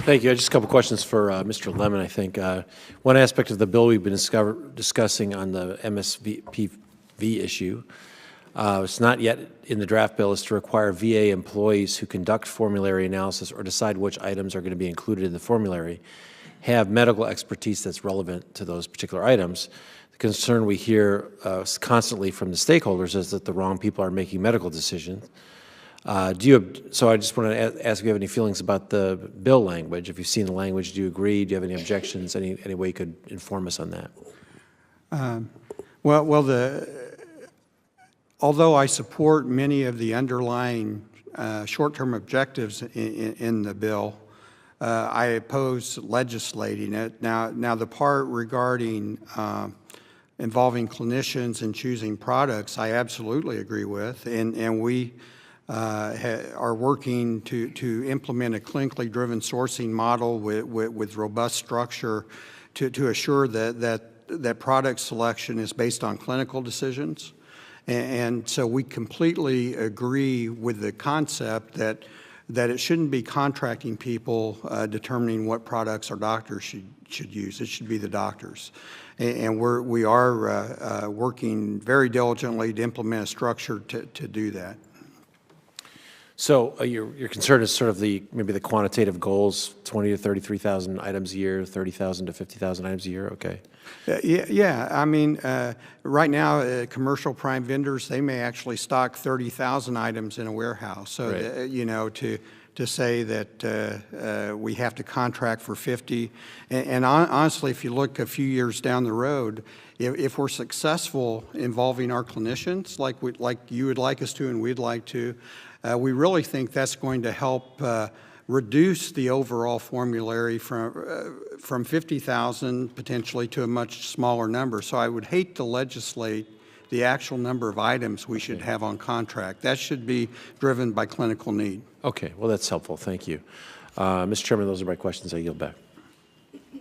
Thank you. Just a couple questions for Mr. Lemon, I think. One aspect of the bill we've been discussing on the MSPV issue, it's not yet in the draft bill, is to require VA employees who conduct formulary analysis or decide which items are going to be included in the formulary have medical expertise that's relevant to those particular items. The concern we hear constantly from the stakeholders is that the wrong people are making medical decisions. So I just want to ask if you have any feelings about the bill language. If you've seen the language, do you agree? Do you have any objections? Any way you could inform us on that? Although I support many of the underlying short-term objectives in the bill, I oppose legislating it. Now the part regarding involving clinicians and choosing products, I absolutely agree with, and we are working to implement a clinically driven sourcing model with robust structure to assure that product selection is based on clinical decisions. And so we completely agree with the concept that it shouldn't be contracting people determining what products our doctors should use. It should be the doctors. And we are working very diligently to implement a structure to do that. So your concern is sort of maybe the quantitative goals, 20 to 33,000 items a year, 30,000 to 50,000 items a year. Okay. Yeah. I mean, right now, commercial prime vendors, they may actually stock 30,000 items in a warehouse. So right. you know, to say that we have to contract for 50, and honestly, if you look a few years down the road, if we're successful involving our clinicians, like you would like us to, and we'd like to. We really think that's going to help reduce the overall formulary from 50,000 potentially to a much smaller number. So I would hate to legislate the actual number of items we should have on contract. That should be driven by clinical need. Okay, well, that's helpful. Thank you. Mr. Chairman, those are my questions. I yield back.